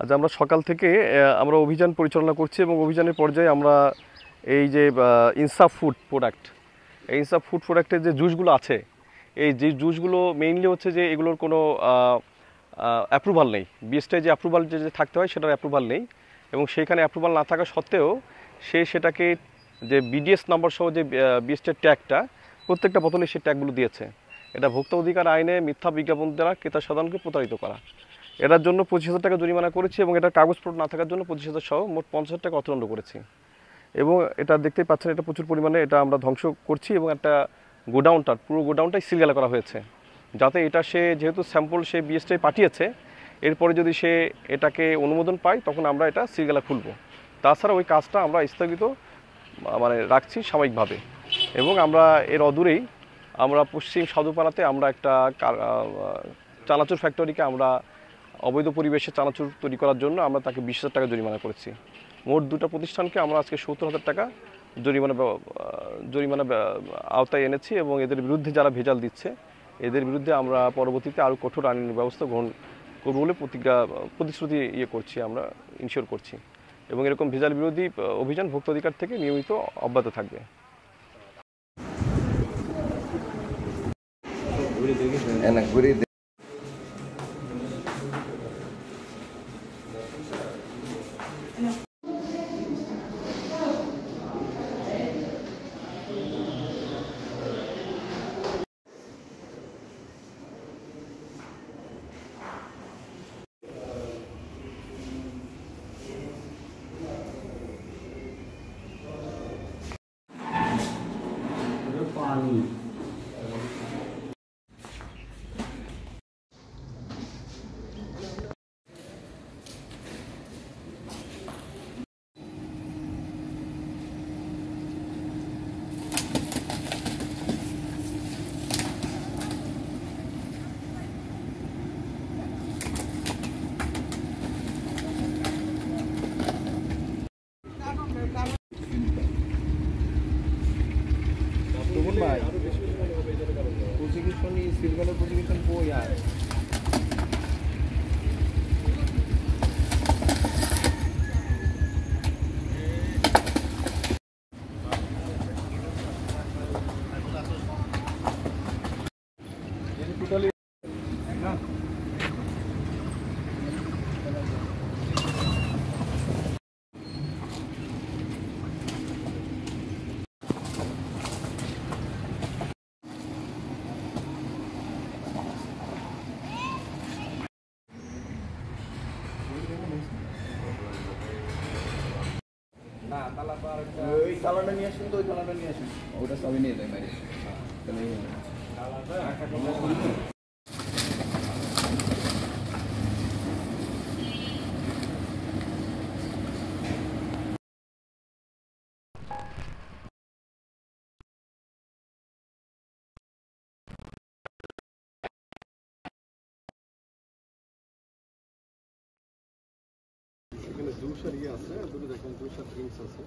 আজ আমরা সকাল থেকে আমরা অভিযান পরিচালনা করছি এবং অভিযানের পর্যায়ে আমরা এই যে ইনসাফ ফুড প্রোডাক্ট, এই ইনসাফ ফুড প্রোডাক্টের যে জুসগুলো আছে, এই যে জুসগুলো মেইনলি হচ্ছে যে এগুলোর কোনো অ্যাপ্রুভাল নেই। বিএসটিআই যে অ্যাপ্রুভাল যে থাকতে হয় সেটার অ্যাপ্রুভাল নেই, এবং সেইখানে অ্যাপ্রুভাল না থাকা সত্ত্বেও সে সেটাকে যে বিডিএস নাম্বার সহ যে বিএসটিআই ট্যাগটা প্রত্যেকটা বোতলে সেই ট্যাগগুলো দিয়েছে। এটা ভোক্তা অধিকার আইনে মিথ্যা বিজ্ঞাপন দ্বারা ক্রেতা সাধারণকে প্রতারিত করা। এটার জন্য 25,000 টাকা জরিমানা করেছি এবং এটার কাগজপত্র না থাকার জন্য 25,000 সহ মোট 50,000 টাকা অর্থদণ্ড করেছি। এবং এটা দেখতেই পাচ্ছেন, এটা প্রচুর পরিমাণে এটা আমরা ধ্বংস করছি এবং একটা পুরো গোডাউনটাই সিলগালা করা হয়েছে, যাতে এটা সে যেহেতু স্যাম্পল সে বিএসটিআই পাঠিয়েছে, এরপরে যদি সে এটাকে অনুমোদন পায় তখন আমরা এটা সিলগালা খুলব। তাছাড়া ওই কাজটা আমরা স্থগিত রাখছি সাময়িকভাবে। এবং আমরা এর অদূরেই আমরা পশ্চিম সাধুপাড়াতে আমরা একটা চানাচুর ফ্যাক্টরিকে আমরা অবৈধ পরিবেশে চানাচুর তৈরি করার জন্য আমরা তাকে 20,000 টাকা জরিমানা করেছি। মোট দুটো প্রতিষ্ঠানকে আমরা আজকে 70,000 টাকা জরিমানা আওতায় এনেছি এবং এদের বিরুদ্ধে যারা ভেজাল দিচ্ছে এদের বিরুদ্ধে আমরা পরবর্তীতে আরও কঠোর আইনি ব্যবস্থা গ্রহণ করব বলে প্রতিশ্রুতি করছি, আমরা ইনশিওর করছি। এবং এরকম ভেজাল বিরোধী অভিযান ভোক্তা অধিকার থেকে নিয়মিত অব্যাহত থাকবে। তালাটা নিয়ে আসুন, তো ওই তালাটা নিয়ে আসুন, ওটা সবই নিয়ে যায় বাইরে। এখানে জুস আর আছে, দুটো দেখেন জুস আর ড্রিঙ্কস আছে।